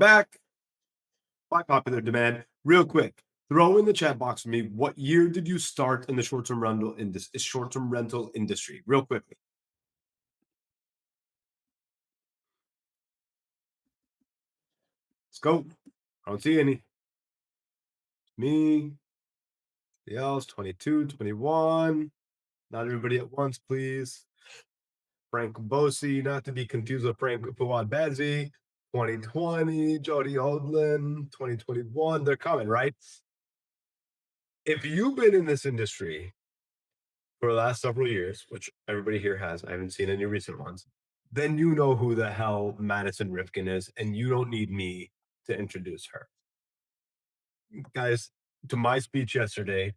back by popular demand. Real quick, throw in the chat box for me. What year did you start in the short-term rental industry? Real quickly. Let's go. I don't see any. Me, the else, 22, 21. Not everybody at once, please. Frank Bosi, not to be confused with Frank Fuad Bezzi. 2020, Jody Odlin, 2021. They're coming, right? If you've been in this industry for the last several years, which everybody here has, I haven't seen any recent ones, then you know who the hell Madison Rifkin is, and you don't need me to introduce her. Guys, to my speech yesterday,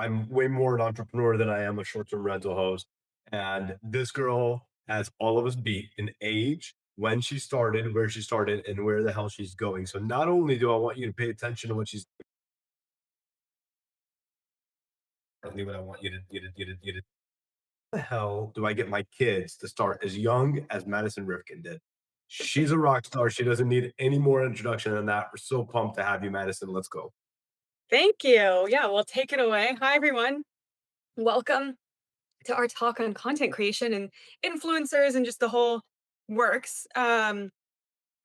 I'm way more an entrepreneur than I am a short-term rental host. And this girl has all of us beat in age, when she started, where she started, and where the hell she's going. So not only do I want you to pay attention to what she's what I want you to the hell do I get my kids to start as young as Madison Rifkin did? She's a rock star. She doesn't need any more introduction than that. We're so pumped to have you, Madison. Let's go. Thank you. Yeah, well, take it away. Hi, everyone. Welcome to our talk on content creation and influencers and just the whole works. I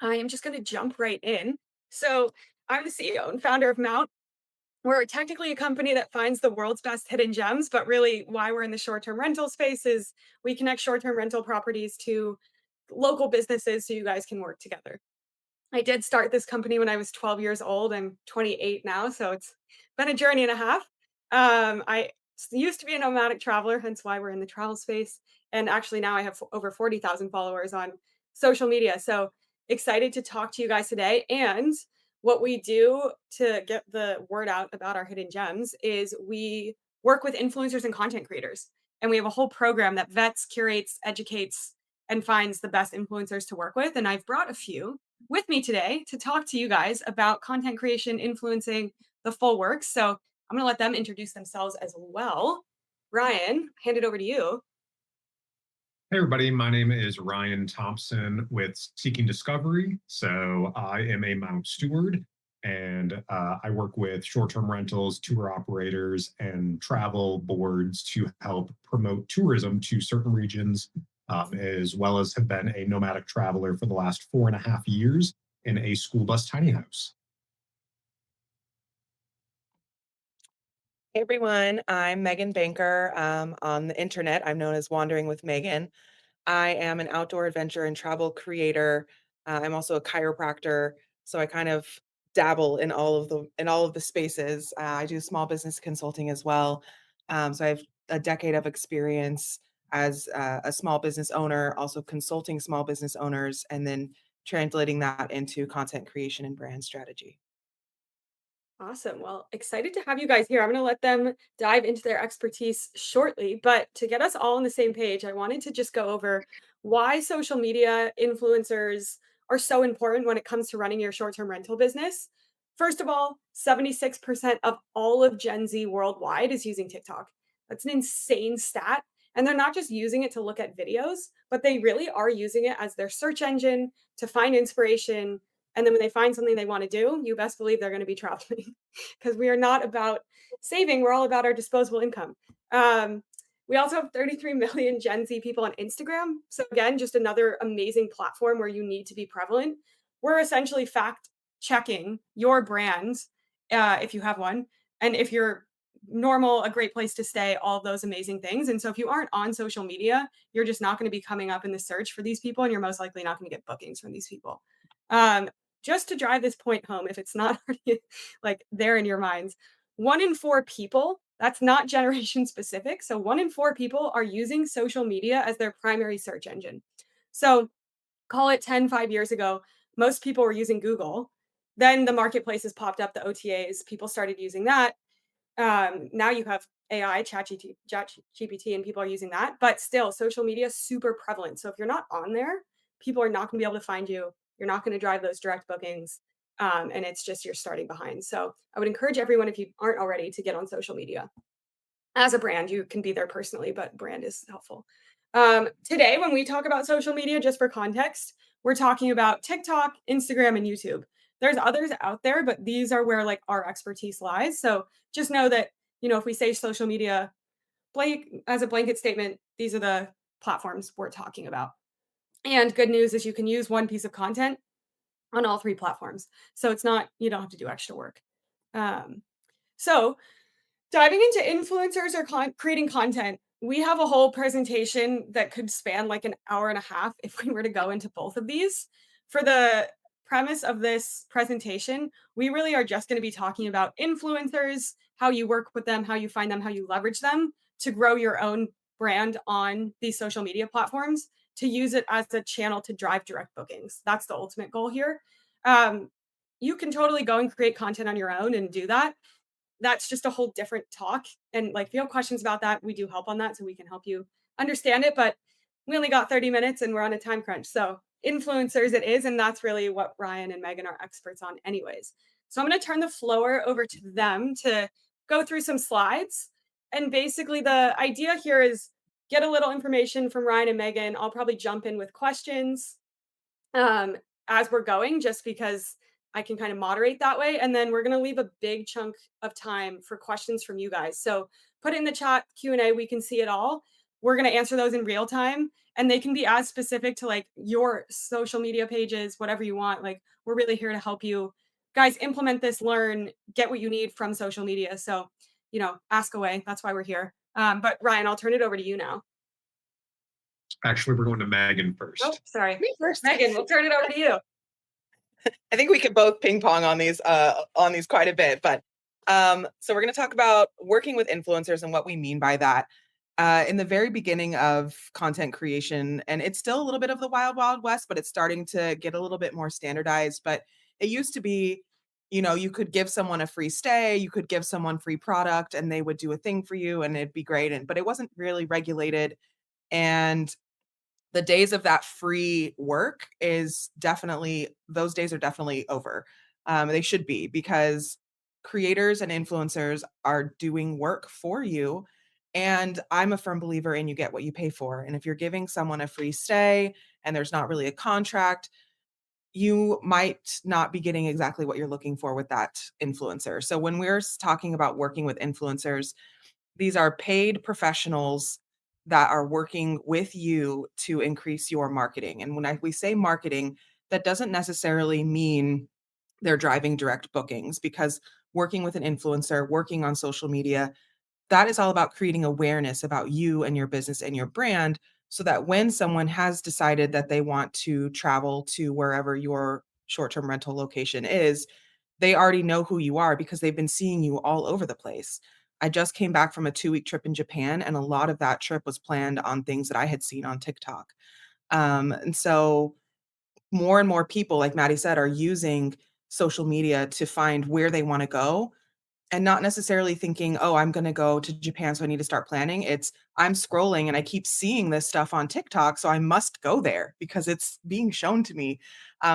am just going to jump right in. So, I'm the CEO and founder of Mount. We're technically a company that finds the world's best hidden gems, but really, why we're in the short term rental space is we connect short term rental properties to local businesses so you guys can work together. I did start this company when I was 12 years old. I'm 28 now, so it's been a journey and a half. Used to be a nomadic traveler, hence why we're in the travel space. And actually, now I have over 40,000 followers on social media. So excited to talk to you guys today. And what we do to get the word out about our hidden gems is we work with influencers and content creators. And we have a whole program that vets, curates, educates, and finds the best influencers to work with. And I've brought a few with me today to talk to you guys about content creation, influencing the full works. So I'm going to let them introduce themselves as well. Ryan, hand it over to you. Hey everybody, my name is Ryan Thompson with Seeking Discovery. So I am a Mount steward and I work with short-term rentals, tour operators, and travel boards to help promote tourism to certain regions, as well as have been a nomadic traveler for the last 4.5 years in a school bus tiny house. Hey everyone, I'm Megan Banker. On the internet, I'm known as Wandering with Megan. I am an outdoor adventure and travel creator. I'm also a chiropractor, so I kind of dabble in all of the spaces. I do small business consulting as well. So I have a decade of experience as a small business owner, also consulting small business owners, and then translating that into content creation and brand strategy. Awesome. Well, excited to have you guys here. I'm going to let them dive into their expertise shortly. But to get us all on the same page, I wanted to just go over why social media influencers are so important when it comes to running your short term rental business. First of all, 76% of all of Gen Z worldwide is using TikTok. That's an insane stat. And they're not just using it to look at videos, but they really are using it as their search engine to find inspiration, and then when they find something they want to do, you best believe they're going to be traveling because we are not about saving. We're all about our disposable income. Um, we also have 33 million Gen Z people on Instagram. So, again, just another amazing platform where you need to be prevalent. We're essentially fact checking your brand if you have one. And if you're normal, a great place to stay, all of those amazing things. And so, if you aren't on social media, you're just not going to be coming up in the search for these people. And you're most likely not going to get bookings from these people. Um, just to drive this point home, if it's not already like there in your minds, 1 in 4 people, that's not generation specific. So 1 in 4 people are using social media as their primary search engine. So call it 5 years ago, most people were using Google. Then the marketplaces popped up, the OTAs, people started using that. Now you have AI, ChatGPT, and people are using that. But still, social media is super prevalent. So if you're not on there, people are not going to be able to find you. You're not going to drive those direct bookings. And it's just you're starting behind. So I would encourage everyone, if you aren't already, to get on social media. As a brand, you can be there personally, but brand is helpful. Today, when we talk about social media, just for context, we're talking about TikTok, Instagram, and YouTube. There's others out there, but these are where like our expertise lies. So just know that, if we say social media as a blanket statement, these are the platforms we're talking about. And good news is you can use one piece of content on all three platforms. So it's not, you don't have to do extra work. Um, so diving into influencers or creating content, we have a whole presentation that could span like an hour and a half if we were to go into both of these. For the premise of this presentation, we really are just going to be talking about influencers, how you work with them, how you find them, how you leverage them to grow your own brand on these social media platforms, to use it as a channel to drive direct bookings. That's the ultimate goal here. Um, you can totally go and create content on your own and do that. That's just a whole different talk. And like, if you have questions about that, we do help on that. So we can help you understand it. But we only got 30 minutes and we're on a time crunch. So influencers it is. And that's really what Ryan and Megan are experts on anyways. So I'm going to turn the floor over to them to go through some slides. And basically the idea here is get a little information from Ryan and Megan. I'll probably jump in with questions um, as we're going, just because I can kind of moderate that way. And then we're going to leave a big chunk of time for questions from you guys. So put it in the chat Q&A. We can see it all. We're going to answer those in real time, and they can be as specific to like your social media pages, whatever you want. Like, we're really here to help you guys implement this, learn, get what you need from social media. So, ask away. That's why we're here. But Ryan, I'll turn it over to you now. Actually, we're going to Megan Oh, first. sorry. Me first. Megan, we'll turn it over to you. I think we could both ping pong on these quite a bit, but so we're going to talk about working with influencers and what we mean by that. In the very beginning of content creation, and it's still a little bit of the wild, wild west, but it's starting to get a little bit more standardized. But it used to be, you could give someone a free stay, you could give someone free product, and they would do a thing for you, and it'd be great. But it wasn't really regulated, and the days of that free work those days are definitely over. They should be, because creators and influencers are doing work for you. And I'm a firm believer in you get what you pay for. And if you're giving someone a free stay and there's not really a contract, you might not be getting exactly what you're looking for with that influencer. So when we're talking about working with influencers, these are paid professionals that are working with you to increase your marketing. And we say marketing, that doesn't necessarily mean they're driving direct bookings, because working with an influencer, working on social media, that is all about creating awareness about you and your business and your brand, so that when someone has decided that they want to travel to wherever your short-term rental location is, they already know who you are because they've been seeing you all over the place. I just came back from a 2-week trip in Japan, and a lot of that trip was planned on things that I had seen on TikTok. And so more and more people, like Maddie said, are using social media to find where they want to go, and not necessarily thinking, "Oh, I'm gonna go to Japan, so I need to start planning." It's, I'm scrolling and I keep seeing this stuff on TikTok, so I must go there because it's being shown to me.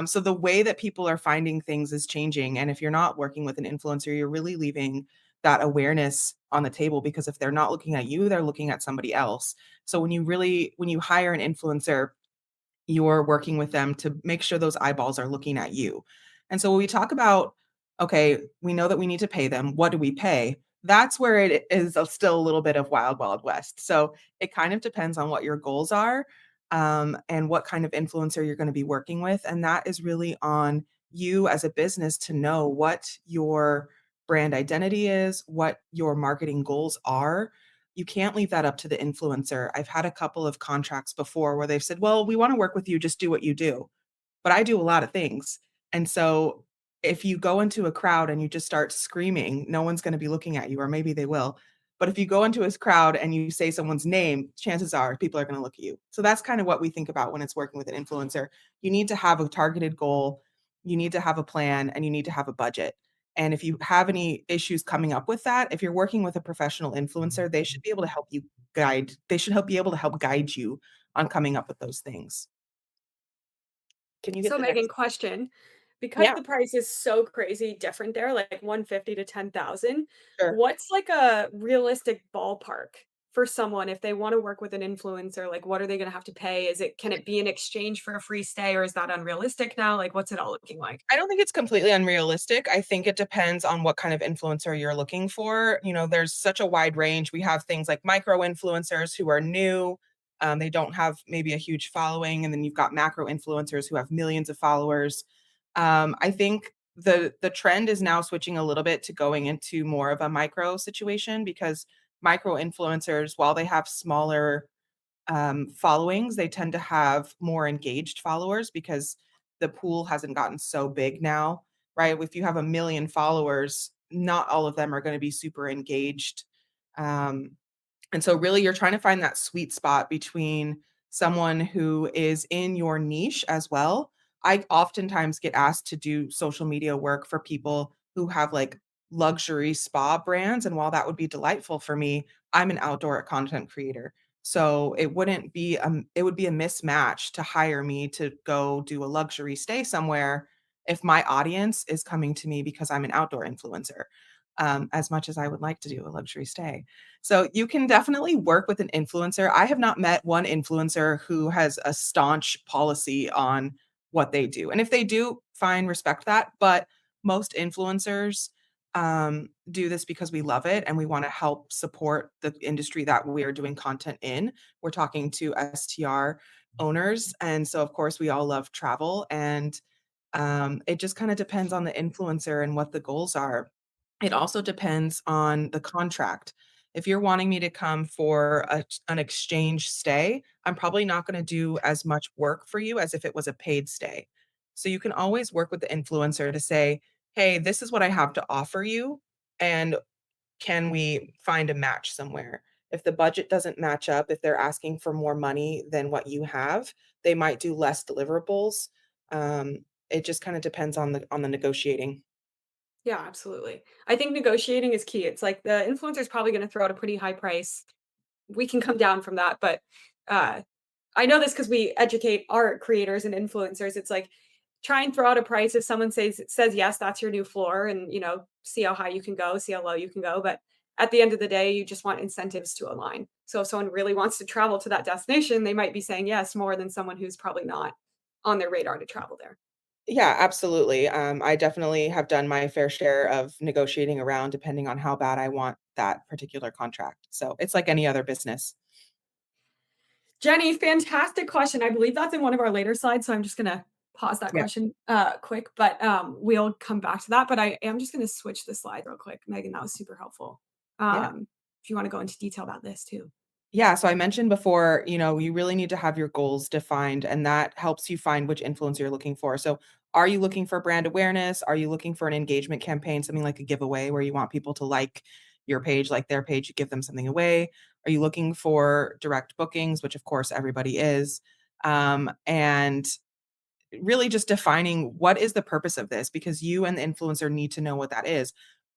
So the way that people are finding things is changing, and if you're not working with an influencer, you're really leaving that awareness on the table, because if they're not looking at you, they're looking at somebody else. So when you hire an influencer, you're working with them to make sure those eyeballs are looking at you. And so when we talk about, okay, we know that we need to pay them, what do we pay? That's where it is still a little bit of wild, wild west. So it kind of depends on what your goals are, and what kind of influencer you're going to be working with. And that is really on you as a business to know what your brand identity is, what your marketing goals are. You can't leave that up to the influencer. I've had a couple of contracts before where they've said, "Well, we want to work with you, just do what you do." But I do a lot of things. And so if you go into a crowd and you just start screaming, no one's going to be looking at you, or maybe they will. But if you go into a crowd and you say someone's name, chances are people are going to look at you. So that's kind of what we think about when it's working with an influencer. You need to have a targeted goal, you need to have a plan, and you need to have a budget. And if you have any issues coming up with that, if you're working with a professional influencer, they should be able to help you they should help be able to help guide you on coming up with those things. Can you get So the Megan, next? question, because Yeah, the price is so crazy different there, like 150 to 10,000, sure. what's like a realistic ballpark for someone if they want to work with an influencer? Like, what are they going to have to pay? Can it be in exchange for a free stay, or is that unrealistic now? Like, what's it all looking like? I don't think it's completely unrealistic. I think it depends on what kind of influencer you're looking for. There's such a wide range. We have things like micro influencers who are new. They don't have maybe a huge following, and then you've got macro influencers who have millions of followers. I think the trend is now switching a little bit to going into more of a micro situation, because micro influencers, while they have smaller followings, they tend to have more engaged followers because the pool hasn't gotten so big now, right? If you have a million followers, not all of them are going to be super engaged. Um, and so really you're trying to find that sweet spot between someone who is in your niche as well. I oftentimes get asked to do social media work for people who have like luxury spa brands. And while that would be delightful for me, I'm an outdoor content creator. So it would be a mismatch to hire me to go do a luxury stay somewhere if my audience is coming to me because I'm an outdoor influencer. As much as I would like to do a luxury stay. So you can definitely work with an influencer. I have not met one influencer who has a staunch policy on what they do. And if they do, fine, respect that. But most influencers do this because we love it and we want to help support the industry that we are doing content in. We're talking to STR owners. And so, of course, we all love travel. And it just kind of depends on the influencer and what the goals are. It also depends on the contract. If you're wanting me to come for an exchange stay, I'm probably not going to do as much work for you as if it was a paid stay. So you can always work with the influencer to say, hey, this is what I have to offer you. And can we find a match somewhere? If the budget doesn't match up, if they're asking for more money than what you have, they might do less deliverables. It just kind of depends on the negotiating. Yeah, absolutely. I think negotiating is key. It's like the influencer's probably going to throw out a pretty high price. We can come down from that, but uh, I know this because we educate our creators and influencers. It's like try and throw out a price. If someone says yes, that's your new floor, and see how high you can go, see how low you can go. But at the end of the day, you just want incentives to align. So if someone really wants to travel to that destination, they might be saying yes more than someone who's probably not on their radar to travel there. Yeah, absolutely. I definitely have done my fair share of negotiating around depending on how bad I want that particular contract. So it's like any other business. Jenny, fantastic question. I believe that's in one of our later slides, so I'm just gonna pause that Yeah, question quick, but we'll come back to that. But I am just gonna switch the slide real quick. Megan, that was super helpful. yeah. If you want to go into detail about this too. Yeah, so I mentioned before, you really need to have your goals defined, and that helps you find which influencer you're looking for. So, are you looking for brand awareness? Are you looking for an engagement campaign, something like a giveaway where you want people to like your page, like their page, you give them something away? Are you looking for direct bookings, which of course everybody is? And really just defining what is the purpose of this, because you and the influencer need to know what that is.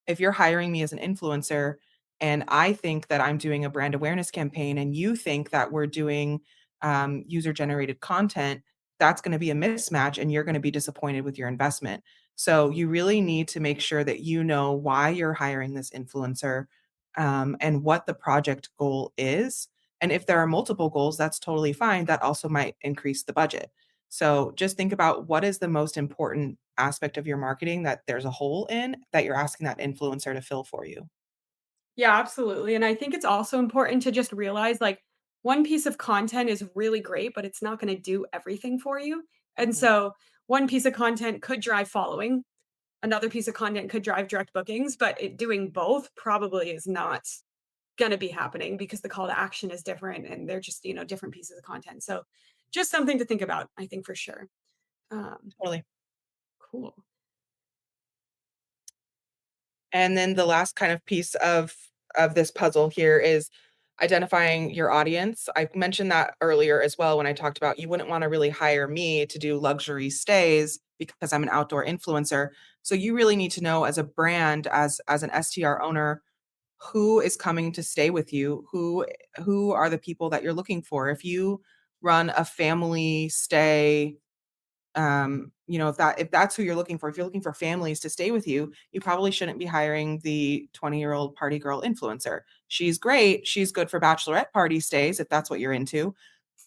If you're hiring me as an influencer and I think that I'm doing a brand awareness campaign and you think that we're doing user generated content, that's going to be a mismatch and you're going to be disappointed with your investment. So you really need to make sure that you know why you're hiring this influencer, and what the project goal is. And if there are multiple goals, that's totally fine. That also might increase the budget. So just think about what is the most important aspect of your marketing that there's a hole in that you're asking that influencer to fill for you. Yeah, absolutely. And I think it's also important to just realize like one piece of content is really great, but it's not going to do everything for you. And Mhm. so one piece of content could drive following, another piece of content could drive direct bookings, but doing both probably is not going to be happening because the call to action is different and they're just, different pieces of content. So just something to think about, I think for sure. Um, Totally. cool. And then the last kind of piece of this puzzle here is identifying your audience. I mentioned that earlier as well when I talked about you wouldn't want to really hire me to do luxury stays because I'm an outdoor influencer. So you really need to know as a brand, as an STR owner, who is coming to stay with you, who are the people that you're looking for. If you run a family stay, if that's who you're looking for, if you're looking for families to stay with you, you probably shouldn't be hiring the 20-year-old party girl influencer. she's great. She's good for bachelorette party stays, if that's what you're into,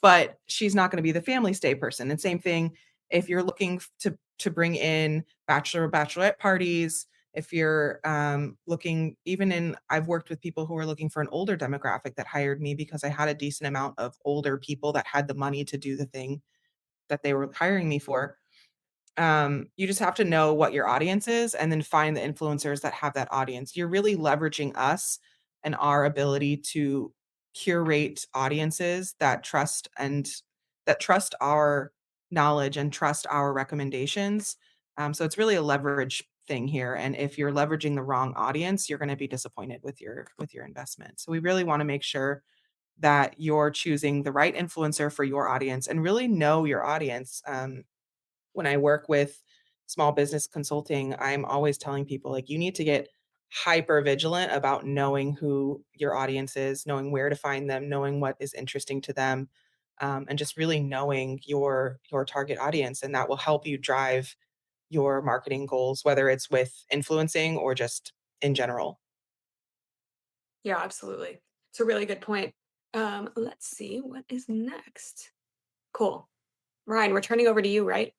but she's not going to be the family stay person. And same thing if you're looking to bring in bachelorette parties, if you're looking, even in, I've worked with people who are looking for an older demographic that hired me because I had a decent amount of older people that had the money to do the thing that they were hiring me for. You just have to know what your audience is and then find the influencers that have that audience. You're really leveraging us and our ability to curate audiences that trust our knowledge and trust our recommendations. So it's really a leverage thing here. And if you're leveraging the wrong audience, you're going to be disappointed with your investment. So we really want to make sure that you're choosing the right influencer for your audience and really know your audience. When I work with small business consulting, I'm always telling people, like, you need to get hyper vigilant about knowing who your audience is, knowing where to find them, knowing what is interesting to them, and just really knowing your target audience. And that will help you drive your marketing goals, whether it's with influencing or just in general. Yeah, absolutely. It's a really good point. Let's see what is next. Cool. Ryan, we're turning over to you, right?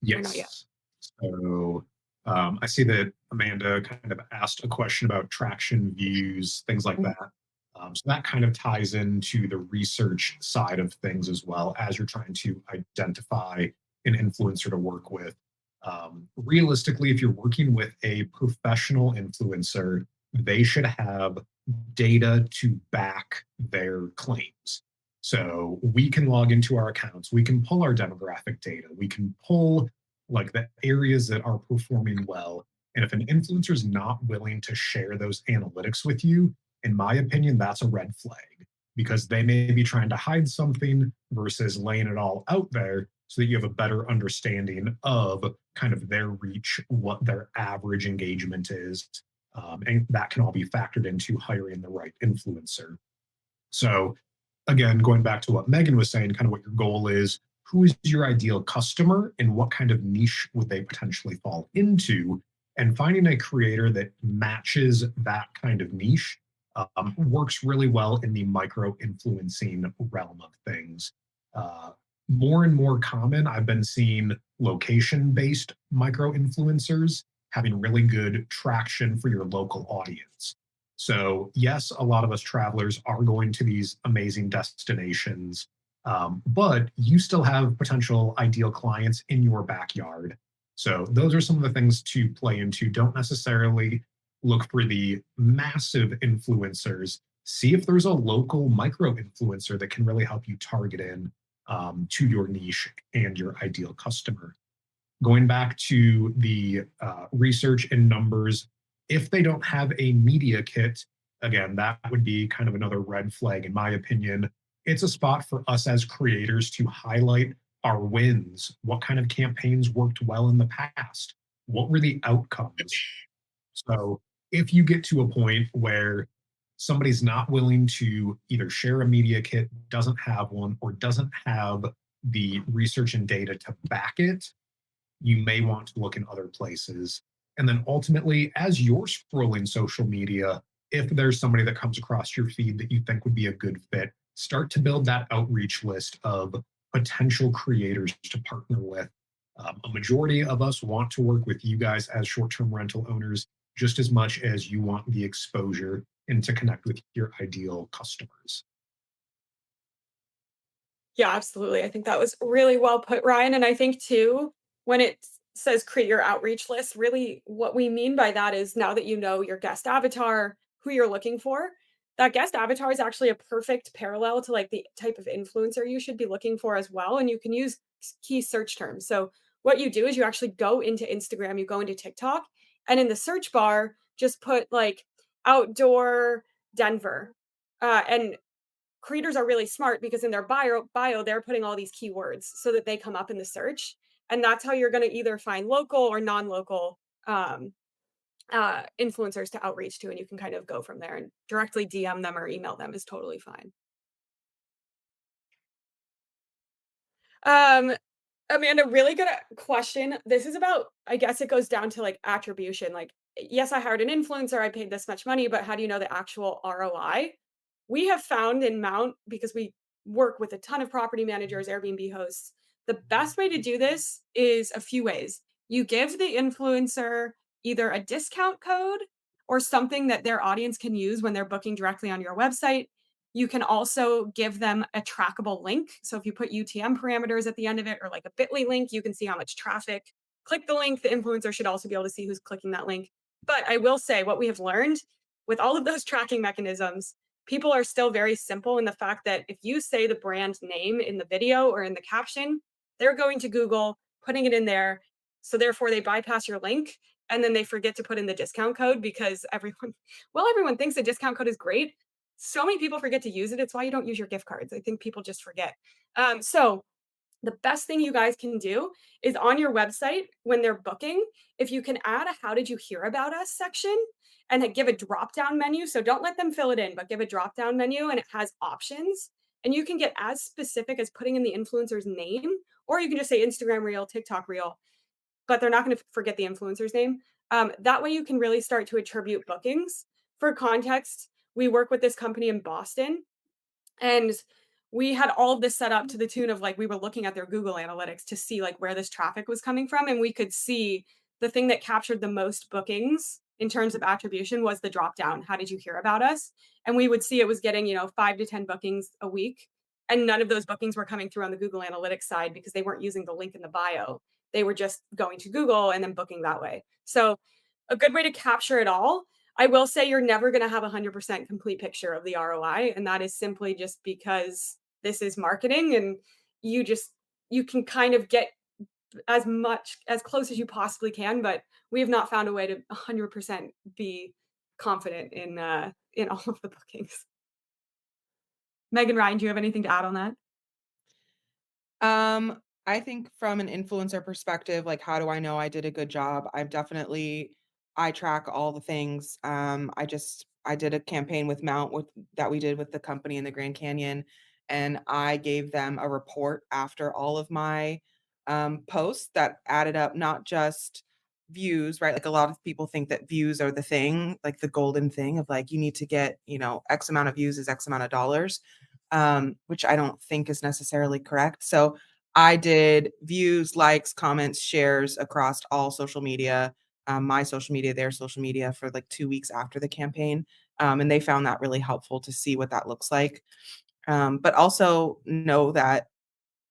Or not yet? Yes. So I see that Amanda kind of asked a question about traction, views, things like Mhm. that. So that kind of ties into the research side of things as well as you're trying to identify an influencer to work with. Realistically, if you're working with a professional influencer, they should have data to back their claims. So we can log into our accounts, we can pull our demographic data, we can pull like the areas that are performing well. And if an influencer is not willing to share those analytics with you, in my opinion, that's a red flag because they may be trying to hide something versus laying it all out there so that you have a better understanding of kind of their reach, what their average engagement is. And that can all be factored into hiring the right influencer. So, again, going back to what Megan was saying, kind of what your goal is, who is your ideal customer and what kind of niche would they potentially fall into? And finding a creator that matches that kind of niche works really well in the micro influencing realm of things. Uh, More and more common, I've been seeing location based micro influencers having really good traction for your local audience. So, yes, a lot of us travelers are going to these amazing destinations, but you still have potential ideal clients in your backyard. So, those are some of the things to play into. Don't necessarily look for the massive influencers. See if there's a local micro influencer that can really help you target in to your niche and your ideal customer. Going back to the research and numbers, if they don't have a media kit, again, that would be kind of another red flag, in my opinion. It's a spot for us as creators to highlight our wins. What kind of campaigns worked well in the past? What were the outcomes? So if you get to a point where somebody's not willing to either share a media kit, doesn't have one, or doesn't have the research and data to back it, you may want to look in other places. And then ultimately, as you're scrolling social media, if there's somebody that comes across your feed that you think would be a good fit, start to build that outreach list of potential creators to partner with. A majority of us want to work with you guys as short term rental owners just as much as you want the exposure and to connect with your ideal customers. Yeah, absolutely. I think that was really well put, Ryan. And I think too, when it says create your outreach list, really what we mean by that is now that you know your guest avatar, who you're looking for, that guest avatar is actually a perfect parallel to like the type of influencer you should be looking for as well. And you can use key search terms. So what you do is you actually go into Instagram, you go into TikTok, and in the search bar, just put like outdoor Denver. And creators are really smart because in their bio they're putting all these keywords so that they come up in the search, and that's how you're going to either find local or non-local um, influencers to outreach to, and you can kind of go from there and directly DM them or email them is totally fine. um, Amanda, really good question. This is about, I guess it goes down to like attribution. Like yes, I hired an influencer, I paid this much money, but how do you know the actual ROI? We have found in Mount, because we work with a ton of property managers, Airbnb hosts, the best way to do this is a few ways. You give the influencer either a discount code or something that their audience can use when they're booking directly on your website. You can also give them a trackable link. So if you put UTM parameters at the end of it or like a bit.ly link, you can see how much traffic click the link. The influencer should also be able to see who's clicking that link. But I will say what we have learned with all of those tracking mechanisms, people are still very simple in the fact that if you say the brand name in the video or in the caption, they're going to Google, putting it in there. So therefore they bypass your link and then they forget to put in the discount code because everyone thinks the discount code is great. So many people forget to use it. It's why you don't use your gift cards. I think people just forget. So the best thing you guys can do is on your website when they're booking, if you can add a how did you hear about us section and give a drop down menu. So don't let them fill it in, but give a drop down menu and it has options. And you can get as specific as putting in the influencer's name, or you can just say Instagram reel, TikTok reel, but they're not going to forget the influencer's name. That way you can really start to attribute bookings. For context, we work with this company in Boston and we had all of this set up to the tune of like we were looking at their Google Analytics to see like where this traffic was coming from. And we could see the thing that captured the most bookings in terms of attribution was the drop down. How did you hear about us? And we would see it was getting, 5 to 10 bookings a week. And none of those bookings were coming through on the Google Analytics side because they weren't using the link in the bio. They were just going to Google and then booking that way. So a good way to capture it all. I will say you're never going to have a 100% complete picture of the ROI. And that is simply just because this is marketing and you can kind of get as close as you possibly can, but we have not found a way to 100% be confident in all of the bookings. Megan, Ryan, do you have anything to add on that? I think from an influencer perspective, like how do I know I did a good job? I track all the things. I did a campaign with Mount that we did with the company in the Grand Canyon, and I gave them a report after all of my posts that added up not just views, right? Like a lot of people think that views are the thing, like the golden thing of like you need to get, X amount of views is X amount of dollars, which I don't think is necessarily correct. So I did views, likes, comments, shares across all social media, my social media, their social media for like 2 weeks after the campaign. And they found that really helpful to see what that looks like. But also know that,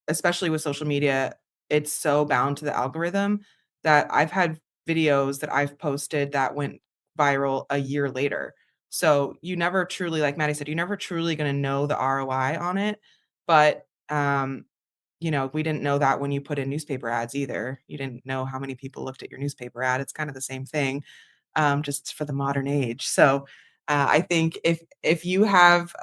especially with social media, it's so bound to the algorithm that I've had videos that I've posted that went viral a year later. So you never truly, like Maddie said, you're never truly going to know the ROI on it. But we didn't know that when you put in newspaper ads either. You didn't know how many people looked at your newspaper ad. It's kind of the same thing, just for the modern age. So I think if you have,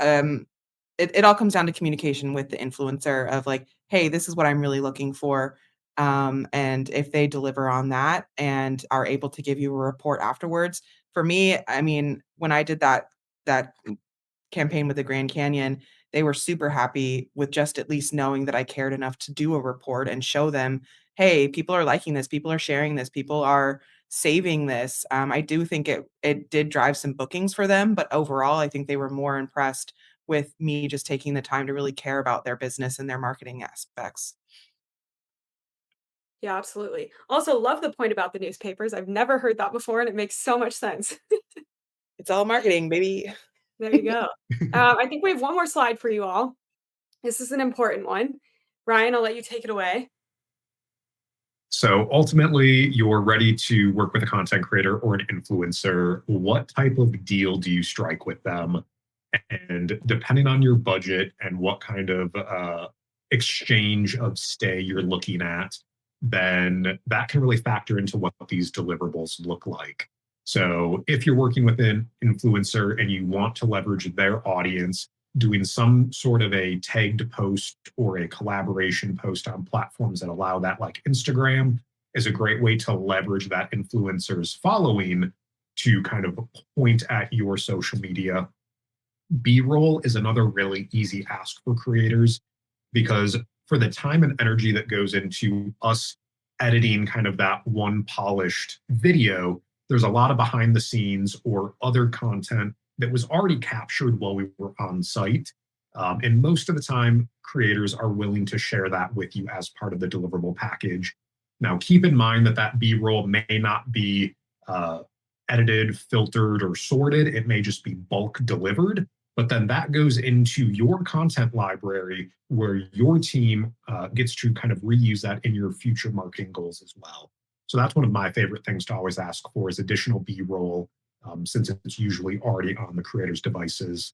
it all comes down to communication with the influencer of like, hey, this is what I'm really looking for. And if they deliver on that and are able to give you a report afterwards, for me, I mean, when I did that campaign with the Grand Canyon, they were super happy with just at least knowing that I cared enough to do a report and show them, hey, people are liking this, people are sharing this, people are saving this. I do think it did drive some bookings for them, but overall, I think they were more impressed with me just taking the time to really care about their business and their marketing aspects. Yeah, absolutely. Also, love the point about the newspapers. I've never heard that before, and it makes so much sense. It's all marketing, baby. There you go. I think we have one more slide for you all. This is an important one. Ryan, I'll let you take it away. So ultimately, you're ready to work with a content creator or an influencer. What type of deal do you strike with them? And depending on your budget and what kind of exchange of stay you're looking at, then that can really factor into what these deliverables look like. So if you're working with an influencer and you want to leverage their audience, doing some sort of a tagged post or a collaboration post on platforms that allow that, like Instagram, is a great way to leverage that influencer's following to kind of point at your social media. B-roll is another really easy ask for creators because for the time and energy that goes into us editing kind of that one polished video, there's a lot of behind the scenes or other content that was already captured while we were on site. And most of the time, creators are willing to share that with you as part of the deliverable package. Now, keep in mind that that B-roll may not be uh, edited, filtered, or sorted. It may just be bulk delivered. But then that goes into your content library where your team gets to kind of reuse that in your future marketing goals as well. So that's one of my favorite things to always ask for is additional B-roll, since it's usually already on the creator's devices.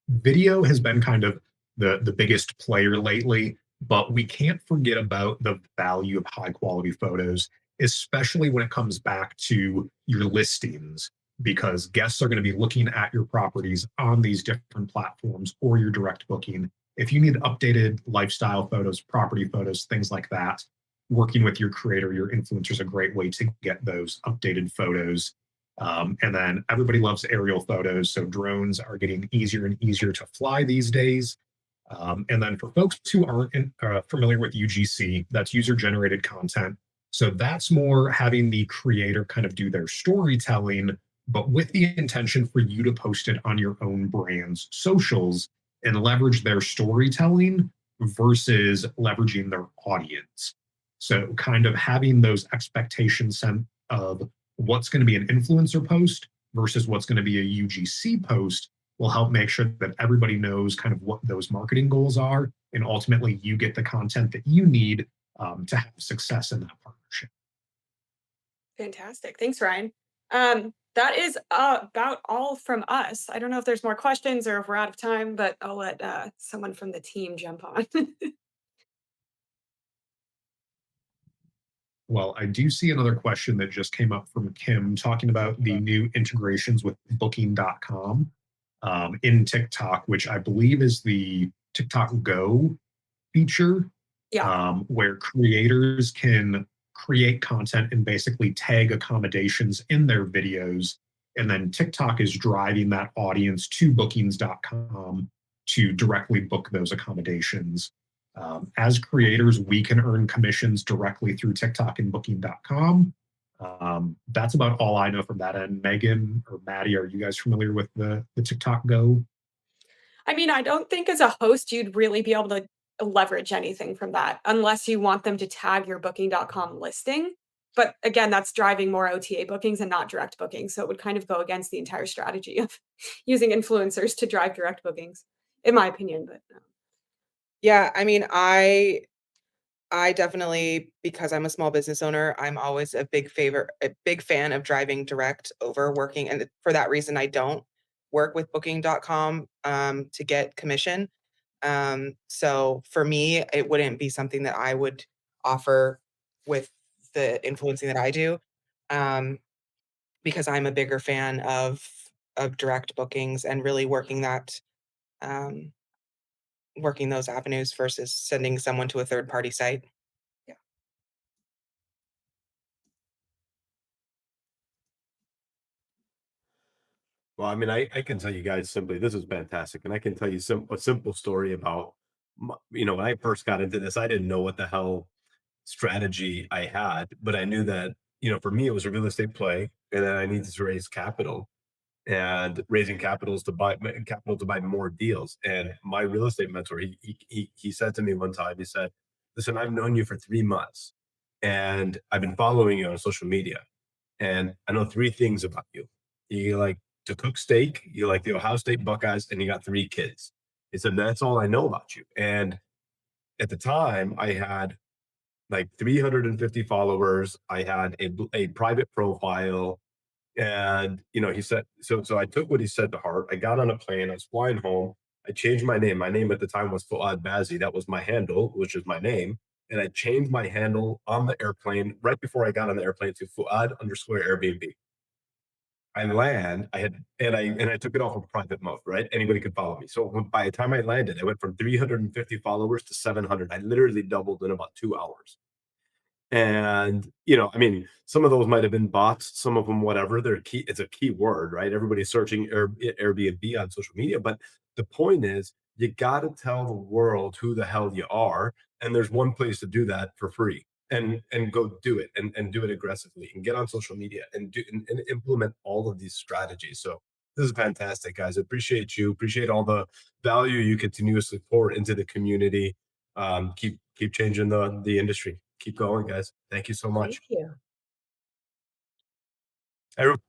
Video has been kind of the biggest player lately, but we can't forget about the value of high quality photos, especially when it comes back to your listings, because guests are going to be looking at your properties on these different platforms or your direct booking. If you need updated lifestyle photos, property photos, things like that, working with your creator, your influencer is a great way to get those updated photos. And then everybody loves aerial photos, so drones are getting easier and easier to fly these days. And then for folks who aren't familiar with UGC, that's user generated content. So that's more having the creator kind of do their storytelling, but with the intention for you to post it on your own brand's socials and leverage their storytelling versus leveraging their audience. So kind of having those expectations set of what's going to be an influencer post versus what's going to be a UGC post will help make sure that everybody knows kind of what those marketing goals are. And ultimately, you get the content that you need to have success in that partnership. Fantastic. Thanks, Ryan. That is about all from us. I don't know if there's more questions or if we're out of time, but I'll let someone from the team jump on. Well, I do see another question that just came up from Kim talking about the new integrations with Booking.com in TikTok, which I believe is the TikTok Go feature, Yeah. where creators can create content and basically tag accommodations in their videos. And then TikTok is driving that audience to bookings.com to directly book those accommodations. As creators, we can earn commissions directly through TikTok and booking.com. That's about all I know from that end. Megan or Maddie, are you guys familiar with the TikTok Go? I mean, I don't think as a host you'd really be able to leverage anything from that unless you want them to tag your booking.com listing. But again, that's driving more OTA bookings and not direct bookings. So it would kind of go against the entire strategy of using influencers to drive direct bookings, in my opinion. But Yeah, I mean, I definitely, because I'm a small business owner, I'm always a big fan of driving direct over working. And for that reason, I don't work with booking.com to get commission. So for me, it wouldn't be something that I would offer with the influencing that I do. Um, because I'm a bigger fan of direct bookings and really um, working those avenues versus sending someone to a third party site. Yeah. Well, I mean, I can tell you guys simply, this is fantastic. And I can tell you a simple story about, when I first got into this, I didn't know what the hell strategy I had, but I knew that, for me, it was a real estate play and then I needed to raise capital and raising capital to buy more deals. And my real estate mentor, he said to me one time, he said, "Listen, I've known you for 3 months, and I've been following you on social media, and I know three things about you. You like to cook steak, you like the Ohio State Buckeyes, and you got three kids." He said, "That's all I know about you." And at the time, I had like 350 followers. I had a private profile, and he said, so I took what he said to heart. I got on a plane, I was flying home. I changed my name. My name at the time was 𝐕𝐢𝐫𝐭𝐻𝐸. That was my handle, which is my name. And I changed my handle on the airplane right before I got on the airplane to Fuad_Airbnb. I land, I took it off of private mode, right? Anybody could follow me. So by the time I landed, I went from 350 followers to 700. I literally doubled in about 2 hours. And, I mean, some of those might have been bots, some of them, whatever. They're key. It's a key word, right? Everybody's searching Airbnb on social media. But the point is, you got to tell the world who the hell you are. And there's one place to do that for free. and go do it, and do it aggressively, and get on social media and and implement all of these strategies. So this is fantastic, guys. Appreciate you. Appreciate all the value you continuously pour into the community. Keep changing the industry. Keep going, guys. Thank you so much. Thank you. Everyone